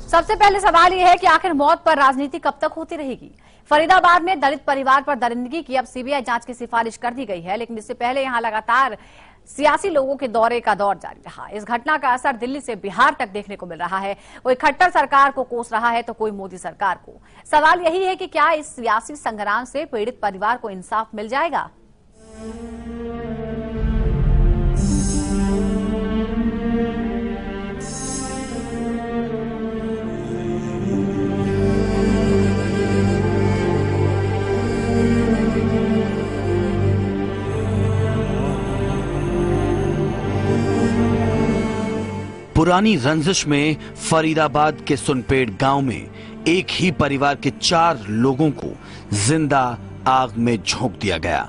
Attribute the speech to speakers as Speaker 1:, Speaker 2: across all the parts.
Speaker 1: सबसे पहले सवाल यह है कि आखिर मौत पर राजनीति कब तक होती रहेगी। फरीदाबाद में दलित परिवार पर दरिंदगी की अब सीबीआई जांच की सिफारिश कर दी गई है, लेकिन इससे पहले यहां लगातार सियासी लोगों के दौरे का दौर जारी रहा। इस घटना का असर दिल्ली से बिहार तक देखने को मिल रहा है। कोई खट्टर सरकार को कोस रहा है तो कोई मोदी सरकार को। सवाल यही है कि क्या इस सियासी संग्राम से पीड़ित परिवार को इंसाफ मिल जाएगा।
Speaker 2: पुरानी रंजिश में फरीदाबाद के सुनपेड़ गांव में एक ही परिवार के 4 लोगों को जिंदा आग में झोंक दिया गया।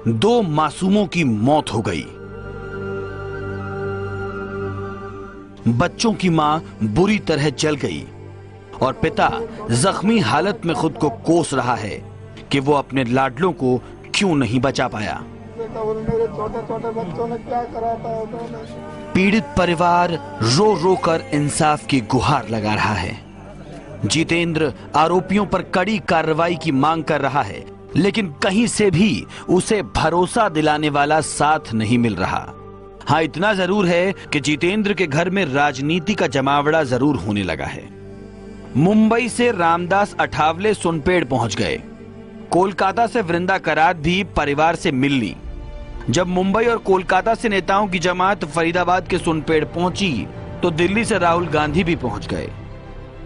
Speaker 2: दो मासूमों की मौत हो गई। बच्चों की मां बुरी तरह जल गई और पिता जख्मी हालत में खुद को कोस रहा है कि वो अपने लाडलों को क्यों नहीं बचा पाया।
Speaker 3: मेरे छोटे बच्चों ने क्या करा था उन्होंने।
Speaker 2: पीड़ित परिवार रो रो कर इंसाफ की गुहार लगा रहा है। जितेंद्र आरोपियों पर कड़ी कार्रवाई की मांग कर रहा है, लेकिन कहीं से भी उसे भरोसा दिलाने वाला साथ नहीं मिल रहा। हाँ, इतना जरूर है कि जितेंद्र के घर में राजनीति का जमावड़ा जरूर होने लगा है। मुंबई से रामदास अठावले सुनपेड़ पहुंच गए। कोलकाता से वृंदा करात भी परिवार से मिल ली। जब मुंबई और कोलकाता से नेताओं की जमात फरीदाबाद के सुनपेड़ पहुंची तो दिल्ली से राहुल गांधी भी पहुंच गए।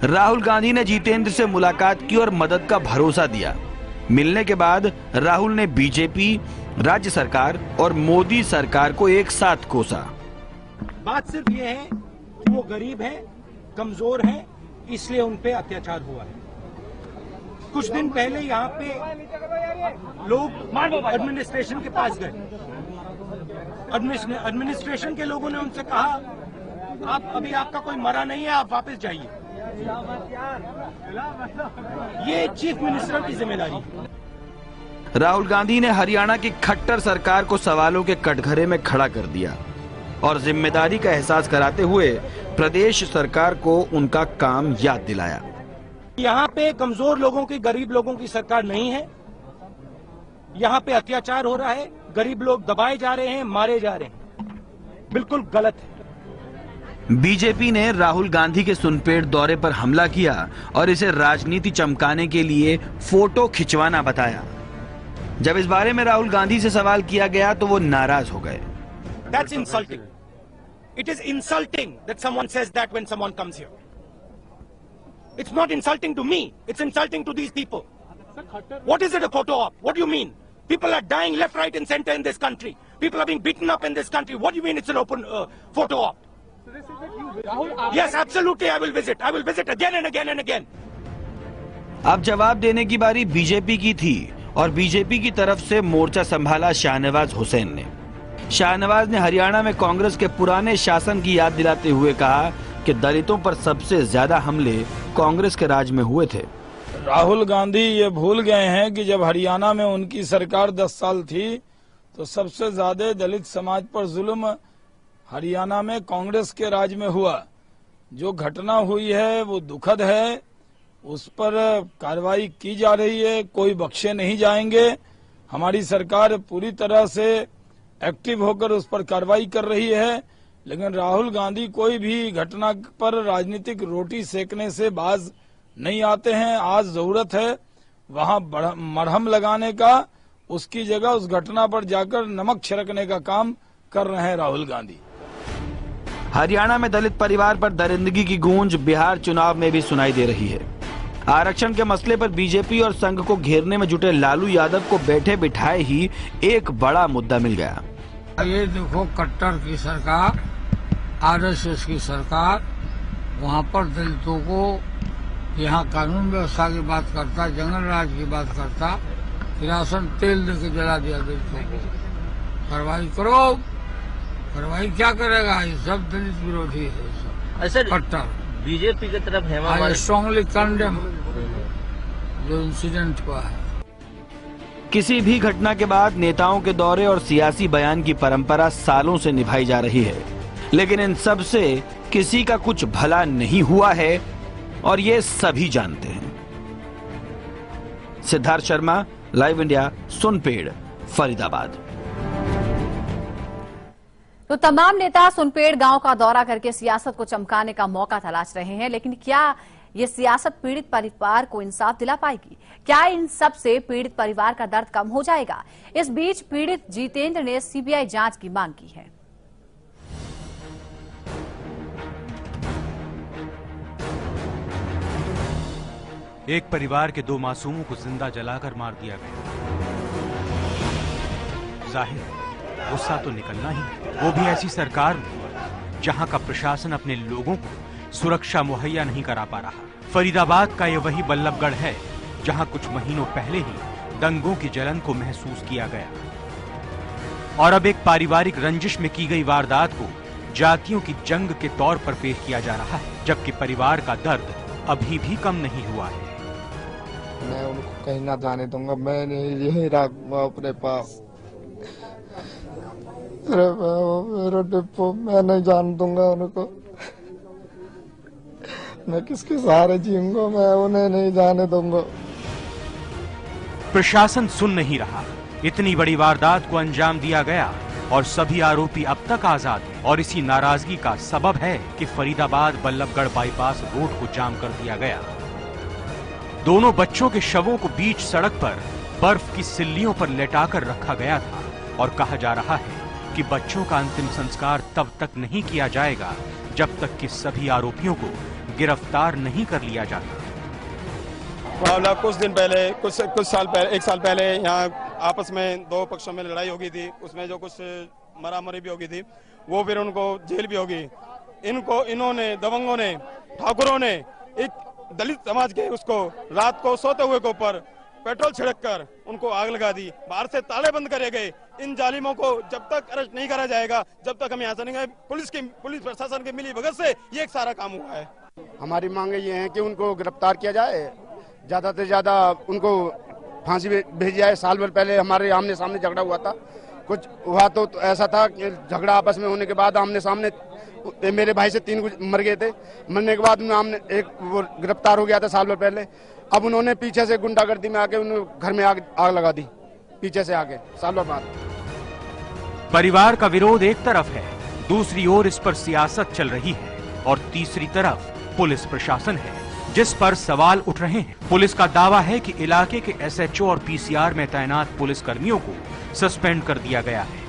Speaker 2: राहुल गांधी ने जितेंद्र से मुलाकात की और मदद का भरोसा दिया। मिलने के बाद राहुल ने बीजेपी, राज्य सरकार और मोदी सरकार को एक साथ कोसा।
Speaker 4: बात सिर्फ ये है कि वो गरीब है, कमजोर है, इसलिए उन पे अत्याचार हुआ है। कुछ दिन पहले यहाँ पे लोग एडमिनिस्ट्रेशन के पास गए। एडमिनिस्ट्रेशन के लोगों ने उनसे कहा, आप अभी आपका कोई मरा नहीं है, आप वापस जाइए। ये चीफ मिनिस्टर की जिम्मेदारी है।
Speaker 2: राहुल गांधी ने हरियाणा की खट्टर सरकार को सवालों के कटघरे में खड़ा कर दिया और जिम्मेदारी का एहसास कराते हुए प्रदेश सरकार को उनका काम याद दिलाया।
Speaker 4: यहाँ पे कमजोर लोगों की, गरीब लोगों की सरकार नहीं है। यहाँ पे अत्याचार हो रहा है, गरीब लोग दबाए जा रहे हैं, मारे जा रहे हैं। बिल्कुल गलत है।
Speaker 2: बीजेपी ने राहुल गांधी के सुनपेड़ दौरे पर हमला किया और इसे राजनीति चमकाने के लिए फोटो खिंचवाना बताया। जब इस बारे में राहुल गांधी से सवाल किया गया तो वो नाराज हो गए।
Speaker 4: That's insulting. It is insulting that someone says that when someone comes here. It's not insulting to me. It's insulting to these people. What is it a photo op? What do you mean? People are dying left, right, and center in this country. People are being beaten up in this country. What do you mean it's an open photo op? Yes, absolutely. I will visit. I will visit again and again and again.
Speaker 2: अब जवाब देने की बारी BJP की थी और BJP की तरफ से मोर्चा संभाला शाहनवाज हुसैन ने। शाहनवाज ने हरियाणा में कांग्रेस के पुराने शासन की याद दिलाते हुए कहा कि दलितों पर सबसे ज्यादा हमले कांग्रेस के राज में हुए थे।
Speaker 5: राहुल गांधी ये भूल गए हैं कि जब हरियाणा में उनकी सरकार 10 साल थी तो सबसे ज्यादा दलित समाज पर जुल्म हरियाणा में कांग्रेस के राज में हुआ। जो घटना हुई है वो दुखद है, उस पर कार्रवाई की जा रही है, कोई बख्शे नहीं जाएंगे। हमारी सरकार पूरी तरह से एक्टिव होकर उस पर कार्रवाई कर रही है, लेकिन राहुल गांधी कोई भी घटना पर राजनीतिक रोटी सेकने से बाज नहीं आते हैं। आज जरूरत है वहां मरहम लगाने का, उसकी जगह उस घटना पर जाकर नमक छिड़कने का काम कर रहे हैं राहुल गांधी।
Speaker 2: हरियाणा में दलित परिवार पर दरिंदगी की गूंज बिहार चुनाव में भी सुनाई दे रही है। आरक्षण के मसले पर बीजेपी और संघ को घेरने में जुटे लालू यादव को बैठे बिठाए ही एक बड़ा मुद्दा मिल गया।
Speaker 6: ये देखो, कट्टर की सरकार, आरएसएस की सरकार वहाँ पर दलितों को, यहाँ कानून व्यवस्था की बात करता, जंगल राज की बात करता, किरासन तेल देके जला दिया दलितों को। कार्रवाई करो। कार्रवाई क्या करेगा? ये सब दलित विरोधी है, कट्टर।
Speaker 7: बीजेपी की तरफ है,
Speaker 6: स्ट्रांगली कंडेम जो इंसिडेंट हुआ है।
Speaker 2: किसी भी घटना के बाद नेताओं के दौरे और सियासी बयान की परंपरा सालों से निभाई जा रही है, लेकिन इन सब से किसी का कुछ भला नहीं हुआ है और ये सभी जानते हैं। Siddharth Sharma, live India, Sunped, Faridabad.
Speaker 1: तो तमाम नेता सुनपेड़ गांव का दौरा करके सियासत को चमकाने का मौका तलाश रहे हैं, लेकिन क्या ये सियासत पीड़ित परिवार को इंसाफ दिला पाएगी? क्या इन सब से पीड़ित परिवार का दर्द कम हो जाएगा? इस बीच पीड़ित जितेंद्र ने सीबीआई जांच की मांग की है।
Speaker 7: एक परिवार के 2 मासूमों को जिंदा जलाकर मार दिया गया। जाहिर है गुस्सा तो निकलना ही, वो भी ऐसी सरकार में जहां का प्रशासन अपने लोगों को सुरक्षा मुहैया नहीं करा पा रहा। फरीदाबाद का ये वही बल्लभगढ़ है जहां कुछ महीनों पहले ही दंगों की जलन को महसूस किया गया और अब एक पारिवारिक रंजिश में की गई वारदात को जातियों की जंग के तौर पर पेश किया जा रहा है, जबकि परिवार का दर्द अभी भी कम नहीं हुआ है।
Speaker 3: मैं उनको कहीं ना जाने दूंगा, मैं यही रखूंगा अपने पास। मेरा डिपो मैं नहीं जान दूंगा उनको। मैं किसके सहारे जीऊंगा, मैं उन्हें नहीं जाने दूंगा।
Speaker 7: प्रशासन सुन नहीं रहा। इतनी बड़ी वारदात को अंजाम दिया गया और सभी आरोपी अब तक आजाद हैं और इसी नाराजगी का सबब है कि फरीदाबाद बल्लभगढ़ बाईपास रोड को जाम कर दिया गया। दोनों बच्चों के शवों को बीच सड़क पर बर्फ की सिल्लियों पर लेटाकर रखा गया था और कहा जा रहा है कि बच्चों का अंतिम संस्कार तब तक नहीं किया जाएगा जब तक कि सभी आरोपियों को गिरफ्तार नहीं कर लिया जाता।
Speaker 8: मामला कुछ दिन पहले, कुछ साल पहले, 1 साल पहले यहाँ आपस में 2 पक्षों में लड़ाई हो गई थी। उसमें जो कुछ मरामरी भी हो गई थी, वो फिर उनको जेल भी होगी। इन्होंने दबंगों ने, ठाकुरों ने एक दलित समाज के उसको रात को सोते हुए के ऊपर पेट्रोल छिड़क कर उनको आग लगा दी। बाहर से ताले बंद करे गए। इन जालिमों को जब तक अरेस्ट नहीं करा जाएगा, जब तक हम यहाँ से नहीं गए, पुलिस प्रशासन की मिली भगत से ये एक सारा काम हुआ है।
Speaker 9: हमारी मांगे ये है कि उनको गिरफ्तार किया जाए, ज्यादा से ज्यादा उनको फांसी भेजी जाए। साल भर पहले हमारे आमने सामने झगड़ा हुआ था। कुछ हुआ तो ऐसा था कि झगड़ा आपस में होने के बाद आमने सामने मेरे भाई से 3 मर गए थे। मरने के बाद हमने एक वो गिरफ्तार हो गया था साल भर पहले। अब उन्होंने पीछे से गुंडागर्दी में आके उन्होंने घर में आग लगा दी, पीछे से आके साल भर बाद।
Speaker 7: परिवार का विरोध एक तरफ है, दूसरी ओर इस पर सियासत चल रही है और तीसरी तरफ पुलिस प्रशासन है जिस पर सवाल उठ रहे हैं। पुलिस का दावा है कि इलाके के SHO और PCR में तैनात पुलिस कर्मियों को सस्पेंड कर दिया गया है।